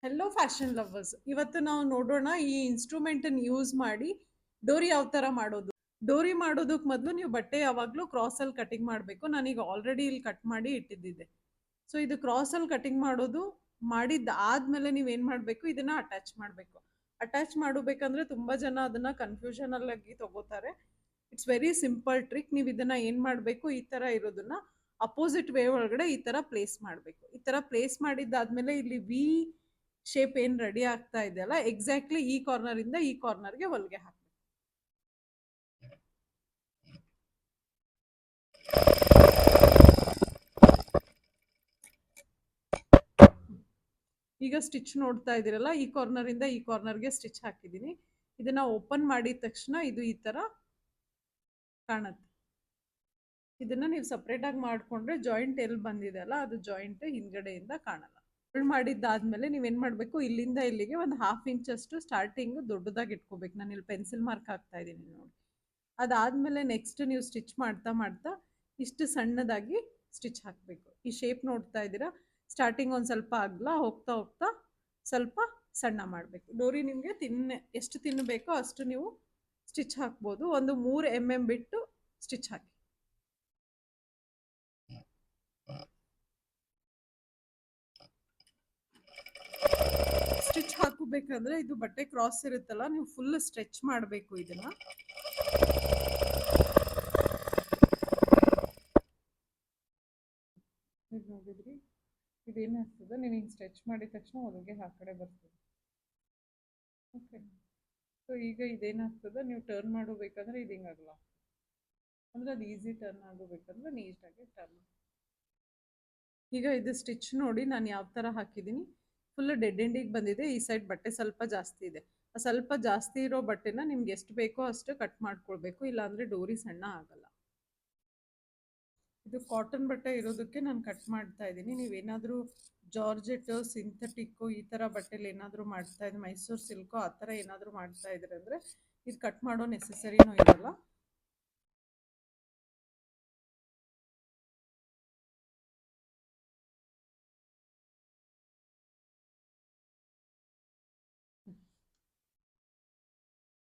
Hello fashion lovers, ಇವತ್ತು ನಾವು ನೋಡೋಣ ಈ ಇನ್ಸ್ಟ್ರೂಮೆಂಟ್ ಯೂಸ್ ಮಾಡಿ ಡೋರಿ ಯಾವ ತರ ಮಾಡೋದು. ಡೋರಿ ಮಾಡೋದಕ್ಕೆ ಮೊದಲು ನೀವು ಬಟ್ಟೆ ಯಾವಾಗಲೂ ಕ್ರಾಸ್ ಅಲ್ಲಿ ಕಟಿಂಗ್ ಮಾಡಬೇಕು. ನಾನೀಗ ಆಲ್ರೆಡಿ ಇಲ್ಲಿ ಕಟ್ ಮಾಡಿ ಇಟ್ಟಿದ್ದಿದ್ದೆ. ಸೊ ಇದು ಕ್ರಾಸ್ ಅಲ್ಲಿ ಕಟಿಂಗ್ ಮಾಡೋದು ಮಾಡಿದ್ದ ಆದ್ಮೇಲೆ ನೀವು ಏನ್ ಮಾಡಬೇಕು, ಇದನ್ನ ಅಟ್ಯಾಚ್ ಮಾಡಬೇಕು. ಅಟ್ಯಾಚ್ ಮಾಡಬೇಕಂದ್ರೆ ತುಂಬಾ ಜನ ಅದನ್ನ ಕನ್ಫ್ಯೂಷನ್ ಆಗಿ ತಗೋತಾರೆ. It's very simple trick. ನೀವು ಇದನ್ನ ಏನ್ ಮಾಡಬೇಕು, ಈ ತರ ಇರೋದನ್ನ ಅಪೋಸಿಟ್ ವೇ ಒಳಗಡೆ ಈ ತರ ಪ್ಲೇಸ್ ಮಾಡಬೇಕು. ಈ ತರ ಪ್ಲೇಸ್ ಮಾಡಿದ್ದಾದ್ಮೇಲೆ ಇಲ್ಲಿ ವಿ ಶೇಪ್ ಏನ್ ರೆಡಿ ಆಗ್ತಾ ಇದೆಯಲ್ಲ, ಎಕ್ಸಾಕ್ಟ್ಲಿ ಈ ಕಾರ್ನರ್ ಇಂದ ಈ ಕಾರ್ನರ್ಗೆ ಹೊಲಿಗೆ ಹಾಕಿ. ಈಗ ಸ್ಟಿಚ್ ನೋಡ್ತಾ ಇದೀರಲ್ಲ, ಈ ಕಾರ್ನರ್ ಇಂದ ಈ ಕಾರ್ನರ್ಗೆ ಸ್ಟಿಚ್ ಹಾಕಿದೀನಿ. ಇದನ್ನ ಓಪನ್ ಮಾಡಿದ ತಕ್ಷಣ ಇದು ಈ ತರ ಕಾಣುತ್ತೆ. ಇದನ್ನ ನೀವು ಸಪ್ರೇಟ್ ಆಗಿ ಮಾಡ್ಕೊಂಡ್ರೆ ಜಾಯಿಂಟ್ ಎಲ್ಲಿ ಬಂದಿದೆ ಅಲ್ಲ, ಅದು ಜಾಯಿಂಟ್ ಹಿಂದ್ಗಡೆಯಿಂದ ಕಾಣಲ್ಲ. ಮಾಡಿದ್ದಾದ್ಮೇಲೆ ನೀವೇನ್ ಮಾಡ್ಬೇಕು, ಇಲ್ಲಿಂದ ಇಲ್ಲಿಗೆ ಒಂದು 1/2 ಇಂಚ್ ಅಷ್ಟು ಸ್ಟಾರ್ಟಿಂಗ್ ದೊಡ್ಡದಾಗಿ ಇಟ್ಕೋಬೇಕು. ನಾನು ಇಲ್ಲಿ ಪೆನ್ಸಿಲ್ ಮಾರ್ಕ್ ಹಾಕ್ತಾ ಇದ್ದೀನಿ ನೋಡಿ. ಅದಾದ್ಮೇಲೆ ನೆಕ್ಸ್ಟ್ ನೀವು ಸ್ಟಿಚ್ ಮಾಡ್ತಾ ಮಾಡ್ತಾ ಇಷ್ಟು ಸಣ್ಣದಾಗಿ ಸ್ಟಿಚ್ ಹಾಕಬೇಕು. ಈ ಶೇಪ್ ನೋಡ್ತಾ ಇದ್ದೀರಾ, ಸ್ಟಾರ್ಟಿಂಗ್ ಒಂದು ಸ್ವಲ್ಪ ಅಗಲ, ಹೋಗ್ತಾ ಹೋಗ್ತಾ ಸ್ವಲ್ಪ ಸಣ್ಣ ಮಾಡಬೇಕು. ಡೋರಿ ನಿಮಗೆ ಎಷ್ಟು ತಿನ್ನಬೇಕೋ ಅಷ್ಟು ನೀವು ಸ್ಟಿಚ್ ಹಾಕ್ಬೋದು. ಒಂದು 3 mm ಬಿಟ್ಟು ಸ್ಟಿಚ್ ಹಾಕಿ. ಸ್ಟಿಚ್ ಹಾಕಬೇಕಂದ್ರೆ ಇದು ಬಟ್ಟೆ ಕ್ರಾಸ್ ಇರುತ್ತಲ್ಲ, ನೀವು ಫುಲ್ ಸ್ಟ್ರೆಚ್ ಮಾಡಬೇಕು ಇದನ್ನ. ನೋಡಿದ್ರಿ, ಇದೇನಾಗ್ತದೆ, ನೀವು ಹಿಂಗೆ ಸ್ಟ್ರೆಚ್ ಮಾಡಿದ ತಕ್ಷಣ ಹೊಲಿಗೆ ಆ ಕಡೆ ಬರ್ತದೆ. ಓಕೆ, ಸೊ ಈಗ ಇದೇನಾಗ್ತದೆ, ನೀವು ಟರ್ನ್ ಮಾಡಬೇಕಂದ್ರೆ ಇದು ಹಿಂಗಾಗಲ್ಲ, ಅಂದ್ರೆ ಅದು ಈಸಿ ಟರ್ನ್ ಆಗಬೇಕಂದ್ರೆ ನೀಟಾಗಿ ಟರ್ನ್. ಈಗ ಇದು ಸ್ಟಿಚ್ ನೋಡಿ ನಾನು ಯಾವ ಥರ ಹಾಕಿದ್ದೀನಿ. ಫುಲ್ ಡೆಡ್ ಎಂಡಿಗೆ ಬಂದಿದೆ. ಈ ಸೈಡ್ ಬಟ್ಟೆ ಸ್ವಲ್ಪ ಜಾಸ್ತಿ ಇದೆ. ಸ್ವಲ್ಪ ಜಾಸ್ತಿ ಇರೋ ಬಟ್ಟೆನ ನಿಮ್ಗೆ ಎಷ್ಟು ಬೇಕೋ ಅಷ್ಟು ಕಟ್ ಮಾಡ್ಕೊಳ್ಬೇಕು, ಇಲ್ಲಾಂದರೆ ಡೋರಿ ಸಣ್ಣ ಆಗಲ್ಲ. ಇದು ಕಾಟನ್ ಬಟ್ಟೆ ಇರೋದಕ್ಕೆ ನಾನು ಕಟ್ ಮಾಡ್ತಾ ಇದ್ದೀನಿ. ನೀವೇನಾದರೂ ಜಾರ್ಜೆಟ್, ಸಿಂಥೆಟಿಕ್ಕು ಈ ಥರ ಬಟ್ಟೆಲಿ ಏನಾದರೂ ಮಾಡ್ತಾ ಇದ್ರೆ, ಮೈಸೂರು ಸಿಲ್ಕು ಆ ಥರ ಏನಾದರೂ ಮಾಡ್ತಾ ಇದ್ರೆ ಅಂದರೆ ಇದು ಕಟ್ ಮಾಡೋ ನೆಸೆಸರಿನೂ ಇರಲ್ಲ.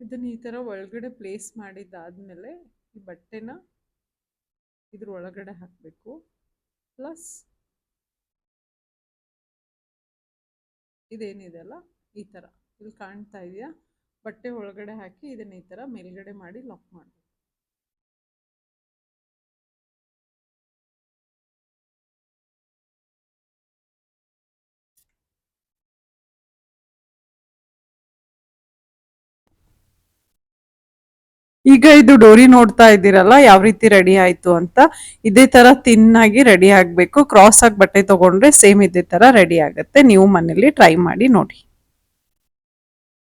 ಇದನ್ನ ಈ ಥರ ಒಳಗಡೆ ಪ್ಲೇಸ್ ಮಾಡಿದ್ದಾದ್ಮೇಲೆ ಈ ಬಟ್ಟೆನ ಇದ್ರ ಒಳಗಡೆ ಹಾಕಬೇಕು. ಪ್ಲಸ್ ಇದೇನಿದೆ ಅಲ್ಲ, ಈ ಥರ ಇಲ್ಲಿ ಕಾಣ್ತಾ ಇದೆಯಾ, ಬಟ್ಟೆ ಒಳಗಡೆ ಹಾಕಿ ಇದನ್ನ ಈ ಥರ ಮೇಲ್ಗಡೆ ಮಾಡಿ ಲಾಕ್ ಮಾಡಬೇಕು. ಈಗ ಇದು ಡೋರಿ ನೋಡ್ತಾ ಇದ್ದೀರಲ್ಲ ಯಾವ ರೀತಿ ರೆಡಿ ಆಯ್ತು ಅಂತ. ಇದೇ ತರ ತಿನ್ನಾಗಿ ರೆಡಿ ಆಗ್ಬೇಕು. ಕ್ರಾಸ್ ಆಗಿ ಬಟ್ಟೆ ತಗೊಂಡ್ರೆ ಸೇಮ್ ಇದೇ ತರ ರೆಡಿ ಆಗುತ್ತೆ. ನೀವು ಮನೇಲಿ ಟ್ರೈ ಮಾಡಿ ನೋಡಿ.